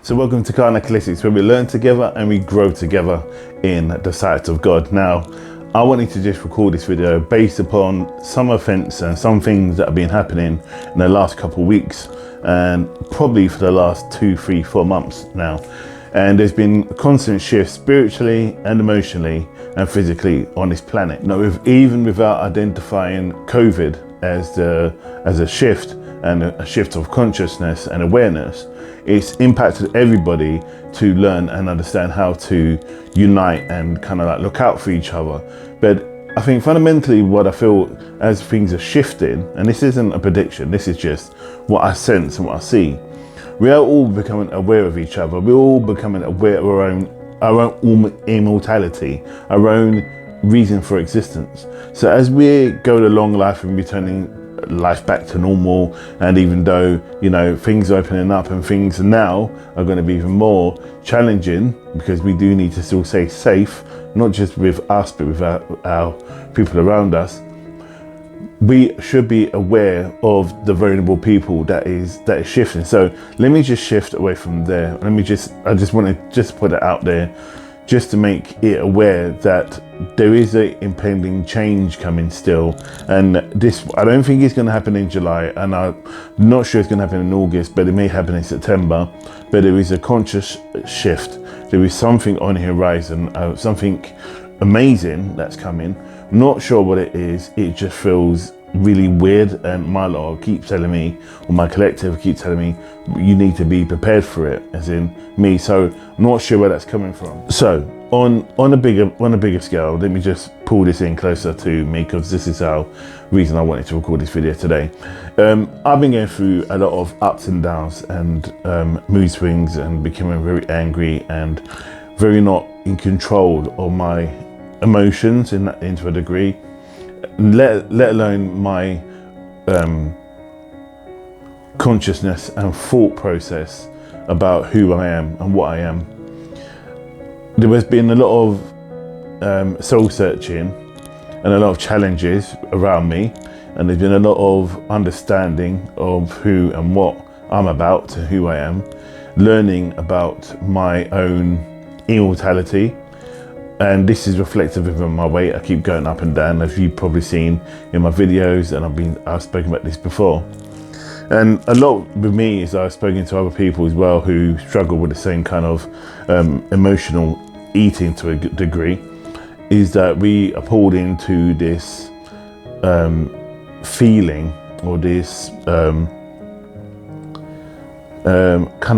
So welcome to Carnal Classics, where we learn together and we grow together in the sight of God. Now, I wanted to just record this video based upon some events and some things that have been happening in the last couple of weeks, and probably for the last 2, 3, 4 months now. And there's been constant shifts spiritually and emotionally and physically on this planet. Now, even without identifying COVID as a shift and a shift of consciousness and awareness, it's impacted everybody to learn and understand how to unite and kind of like look out for each other. But I think fundamentally what I feel as things are shifting, and this isn't a prediction, this is just what I sense and what I see, we are all becoming aware of each other. We're all becoming aware of our own immortality, our own reason for existence. So as we go along life and returning life back to normal, and even though, you know, things are opening up and things now are going to be even more challenging, because we do need to still stay safe, not just with us but with our people around us, we should be aware of the vulnerable people that is shifting. So let me just shift away from there. I just want to put it out there, just to make it aware that there is a impending change coming still. And this, I don't think it's going to happen in July, and I'm not sure it's going to happen in August, but it may happen in September. But there is a conscious shift. There is something on the horizon, something amazing that's coming. Not sure what it is. It just feels really weird, and my lot keep telling me, or my collective keep telling me, you need to be prepared for it, as in me. So I'm not sure where that's coming from. So on a bigger scale, let me just pull this in closer to me, because this is the reason I wanted to record this video today. I've been going through a lot of ups and downs and mood swings, and becoming very angry and very not in control of my emotions into a degree, let alone my consciousness and thought process about who I am and what I am. There has been a lot of soul searching and a lot of challenges around me, and there's been a lot of understanding of who and what I'm about, to who I am, learning about my own immortality. And this is reflective of my weight. I keep going up and down, as you've probably seen in my videos, and I've spoken about this before. And a lot with me is I've spoken to other people as well who struggle with the same kind of emotional eating to a degree, is that we are pulled into this feeling, or this kind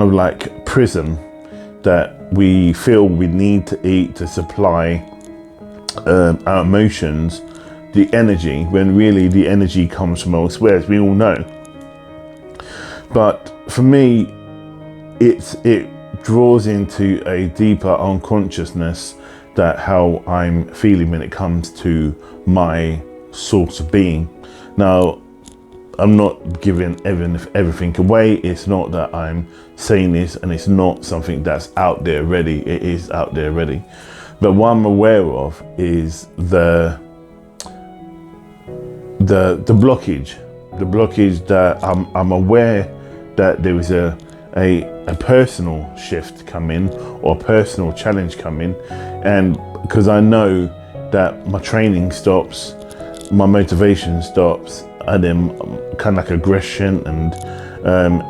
of like prison, that we feel we need to eat to supply our emotions, the energy, when really the energy comes from elsewhere, as we all know. But for me, it draws into a deeper unconsciousness, that how I'm feeling when it comes to my source of being. Now, I'm not giving everything away. It's not that I'm saying this, and it's not something that's out there already. It is out there already. But what I'm aware of is the blockage. The blockage that I'm aware that there is a personal shift coming, or a personal challenge coming. And because I know that my training stops, my motivation stops, and then kind of like aggression and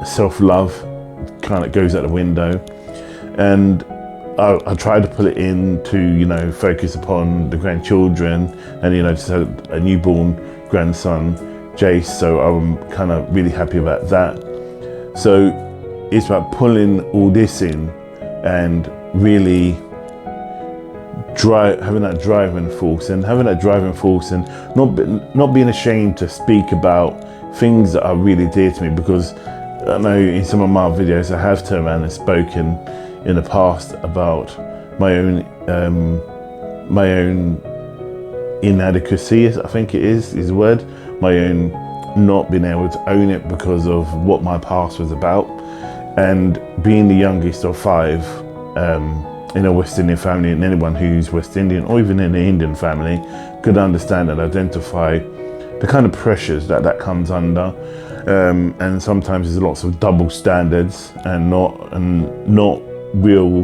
self-love kind of goes out the window. And I try to put it in to, you know, focus upon the grandchildren, and, you know, just had a newborn grandson, Jace, so I'm kind of really happy about that. So it's about pulling all this in and really having that driving force, and not being ashamed to speak about things that are really dear to me. Because I know in some of my videos I have turned around and spoken in the past about my own inadequacy, I think is the word, my own not being able to own it because of what my past was about. And being the youngest of 5 in a West Indian family, and anyone who's West Indian, or even in an Indian family, could understand and identify the kind of pressures that comes under. and sometimes there's lots of double standards and not real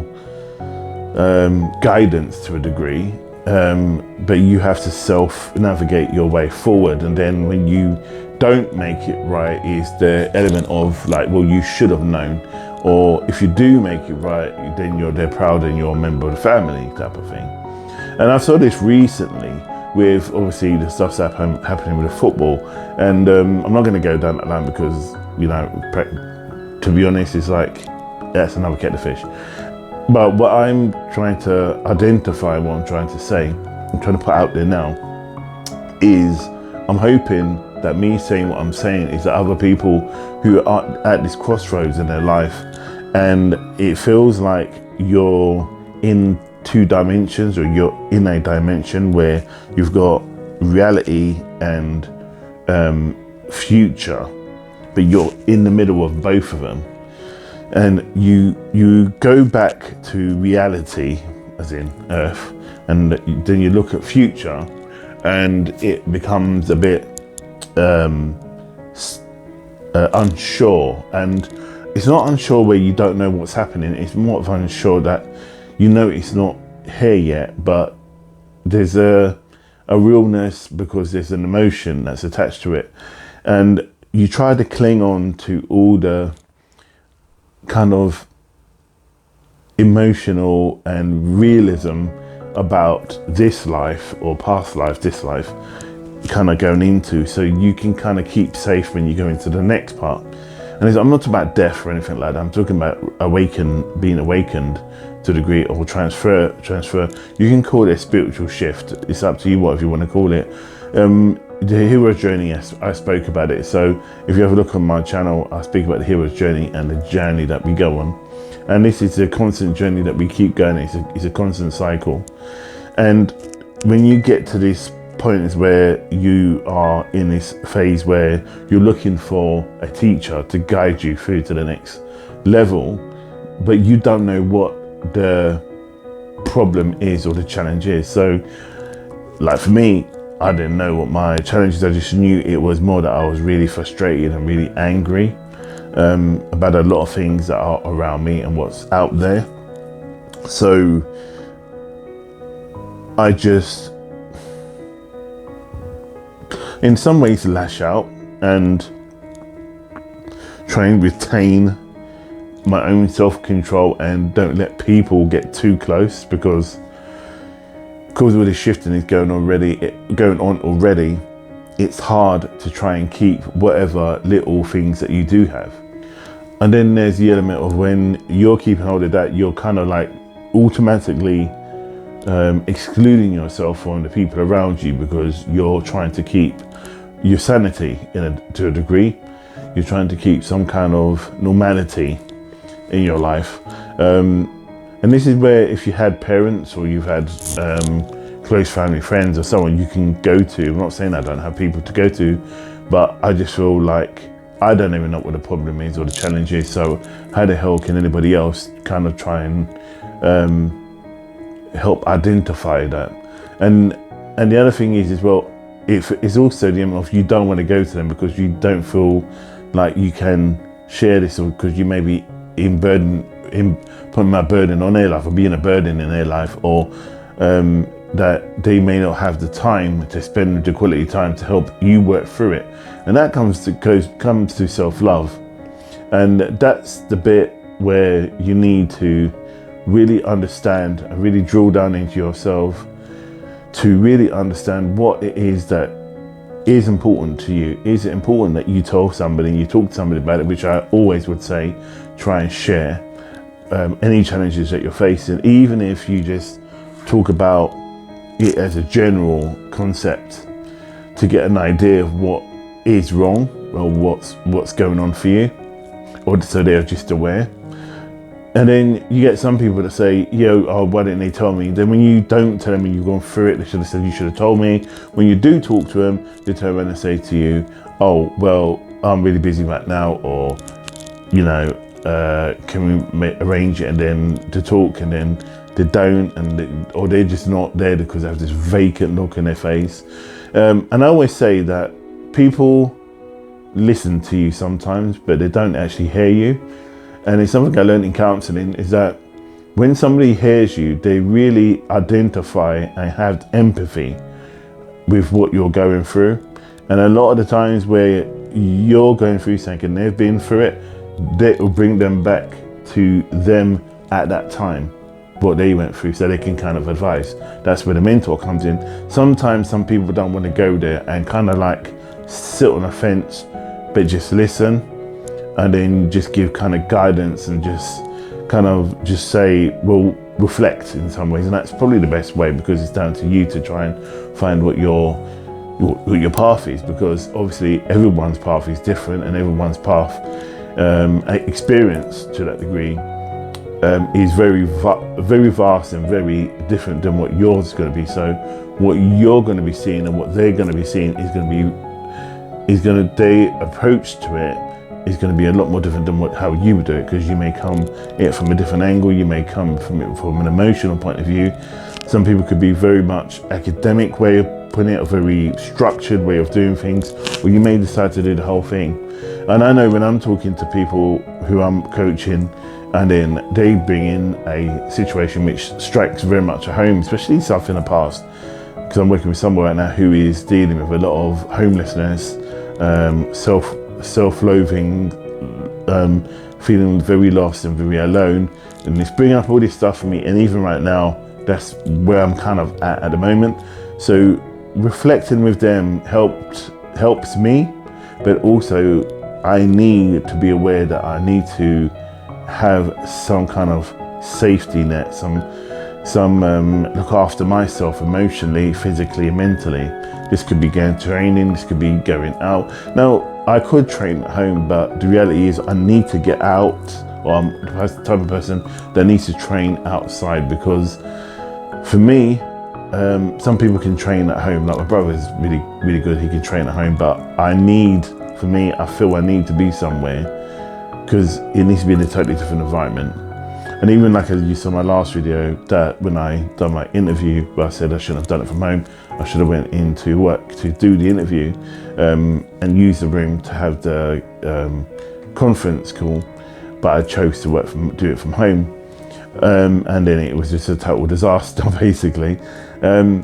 guidance to a degree. But you have to self-navigate your way forward, and then when you don't make it right is the element of like, well, you should have known, or if you do make it right, then they're proud and you're a member of the family type of thing. And I saw this recently with obviously the stuff's happening with the football, and I'm not going to go down that line because, you know, to be honest, it's like, that's another kettle of fish. But what I'm trying to identify, what I'm trying to say, I'm trying to put out there now, is I'm hoping that me saying what I'm saying is that other people who are at this crossroads in their life, and it feels like you're in two dimensions, or you're in a dimension where you've got reality and future, but you're in the middle of both of them. And you go back to reality, as in Earth, and then you look at future, and it becomes a bit unsure. And it's not unsure where you don't know what's happening, it's more of unsure that you know it's not here yet, but there's a realness because there's an emotion that's attached to it. And you try to cling on to all the kind of emotional and realism about this life or past life, this life, kind of going into, so you can kind of keep safe when you go into the next part. And I'm not talking about death or anything like that. I'm talking about being awakened to a degree, or transfer. You can call it a spiritual shift. It's up to you whatever you want to call it. The hero's journey, I spoke about it. So if you have a look on my channel, I speak about the hero's journey and the journey that we go on. And this is a constant journey that we keep going. It's a constant cycle. And when you get to this point is where you are in this phase where you're looking for a teacher to guide you through to the next level, but you don't know what the problem is or the challenge is. So like for me, I didn't know what my challenge is. I just knew it was more that I was really frustrated and really angry about a lot of things that are around me and what's out there. So I just, in some ways, lash out and try and retain my own self-control and don't let people get too close, because all the shifting is going on already, it's hard to try and keep whatever little things that you do have. And then there's the element of when you're keeping hold of that, you're kind of like automatically excluding yourself from the people around you, because you're trying to keep your sanity to a degree. You're trying to keep some kind of normality in your life. And this is where, if you had parents or you've had close family friends or someone you can go to, I'm not saying I don't have people to go to, but I just feel like I don't even know what the problem is or the challenge is. So how the hell can anybody else kind of try and help identify that? And the other thing is as well, it's also the element of you don't want to go to them because you don't feel like you can share this, or because you may be putting my burden on their life, or being a burden in their life, or that they may not have the time to spend the quality time to help you work through it. And that comes to self-love. And that's the bit where you need to really understand and really drill down into yourself to really understand what it is that is important to you. Is it important that you tell somebody, you talk to somebody about it, which I always would say, try and share any challenges that you're facing, even if you just talk about it as a general concept, to get an idea of what is wrong or what's going on for you, or so they're just aware. And then you get some people that say, why didn't they tell me? Then when you don't tell them and you've gone through it, they should have said, you should have told me. When you do talk to them, they turn around and say to you, oh, well, I'm really busy right now, or, can we arrange it and then to talk, and then they don't, or they're just not there because they have this vacant look in their face. And I always say that people listen to you sometimes, but they don't actually hear you. And it's something I learned in counseling, is that when somebody hears you, they really identify and have empathy with what you're going through. And a lot of the times where you're going through something and they've been through it, that will bring them back to them at that time, what they went through, so they can kind of advise. That's where the mentor comes in. Sometimes some people don't want to go there and kind of like sit on a fence, but just listen, and then just give kind of guidance and just kind of just say, well, reflect in some ways. And that's probably the best way, because it's down to you to try and find what your path is, because obviously everyone's path is different, and everyone's path experience to that degree is very vast and very different than what yours is going to be. So what you're going to be seeing and what they're going to be seeing their approach to it is going to be a lot more different than how you would do it, because you may come it from a different angle, you may come from it from an emotional point of view. Some people could be very much academic way of putting it, a very structured way of doing things, or you may decide to do the whole thing. And I know when I'm talking to people who I'm coaching, and then they bring in a situation which strikes very much at home, especially stuff in the past, because I'm working with someone right now who is dealing with a lot of homelessness, self-loathing, feeling very lost and very alone, and it's bringing up all this stuff for me. And even right now, that's where I'm kind of at the moment. So reflecting with them helps me, but also I need to be aware that I need to have some kind of safety net, some look after myself emotionally, physically and mentally. This could be going training, this could be going out. Now, I could train at home, but the reality is I need to get out, or I'm the type of person that needs to train outside, because for me, some people can train at home. Like my brother is really, really good, he can train at home, but I feel I need to be somewhere, because it needs to be in a totally different environment. And even like you saw my last video, that when I done my interview, where I said I shouldn't have done it from home, I should have went into work to do the interview, and use the room to have the conference call, but I chose to do it from home, and then it was just a total disaster basically. I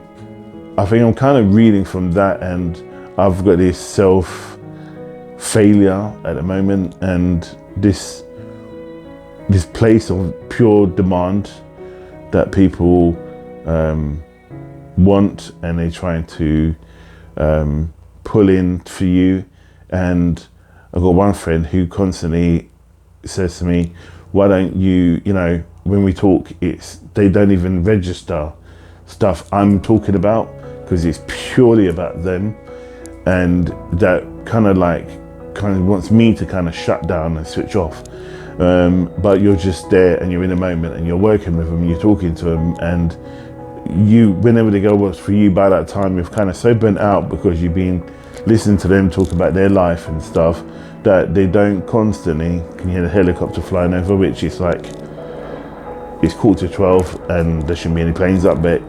think I'm kind of reading from that, and I've got this self-failure at the moment, and this place of pure demand that people want, and they're trying to pull in for you. And I've got one friend who constantly says to me, why don't you, when we talk, they don't even register stuff I'm talking about, because it's purely about them, and that kind of wants me to kind of shut down and switch off. But you're just there, and you're in a moment, and you're working with them, you're talking to them, and whenever they go what's for you, by that time you're kind of so burnt out, because you've been listening to them talk about their life and stuff, that they don't constantly, can you hear the helicopter flying over, which is like, it's 11:45 and there shouldn't be any planes up, but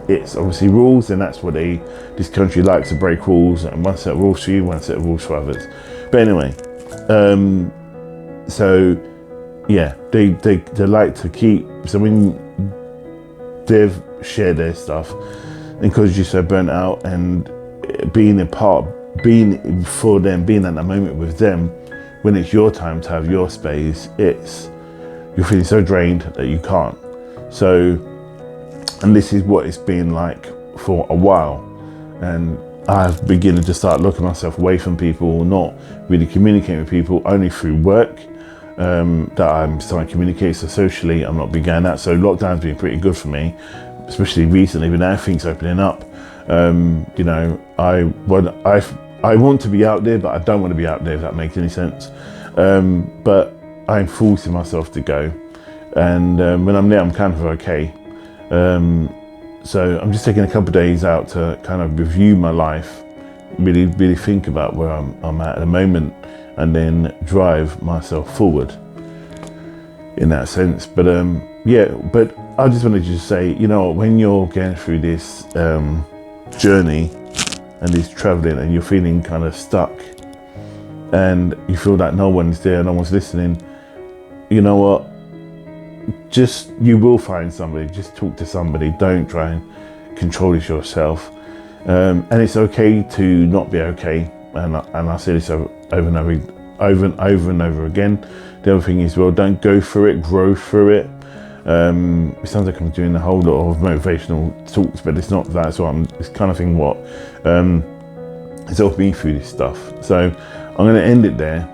it's obviously rules, and that's what this country likes to break rules, and one set of rules for you, one set of rules for others. But anyway, so yeah, they like to keep, so when they've shared their stuff, and because you're so burnt out, and being for them, being at that moment with them, when it's your time to have your space, you're feeling so drained that you can't. So, and this is what it's been like for a while, and I've beginning to start looking myself away from people, not really communicating with people, only through work, that I'm starting to communicate. So socially, I'm not beginning that. So lockdown's been pretty good for me, especially recently, when everything's opening up. I want to be out there, but I don't want to be out there, if that makes any sense. But I'm forcing myself to go, and when I'm there, I'm kind of okay. So I'm just taking a couple of days out to kind of review my life, really, really think about where I'm at the moment, and then drive myself forward in that sense. But but I just wanted to just say, when you're going through this journey and this traveling, and you're feeling kind of stuck, and you feel that no one's there, no one's listening, you know what? You will find somebody. Just talk to somebody. Don't try and control it yourself. And it's okay to not be okay. And I say this over and over again. The other thing is, well, don't go through it, grow through it. It sounds like I'm doing a whole lot of motivational talks, but it's not that. So it's kind of thing what has helped me through this stuff. So I'm going to end it there.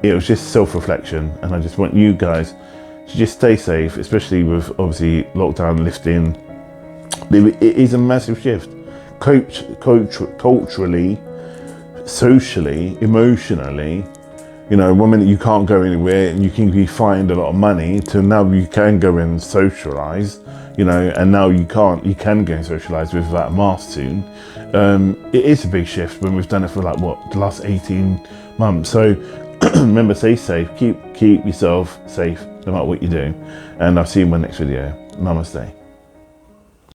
It was just self-reflection, and I just want you guys to just stay safe, especially with obviously lockdown lifting. It is a massive shift, culturally, socially, emotionally. You know, one minute you can't go anywhere and you can be fined a lot of money, to now you can go and socialise, you know, and now you can go and socialise without a mask soon. It is a big shift when we've done it for like the last 18 months. So remember, stay safe, keep yourself safe no matter what you do, and I'll see you in my next video. Namaste.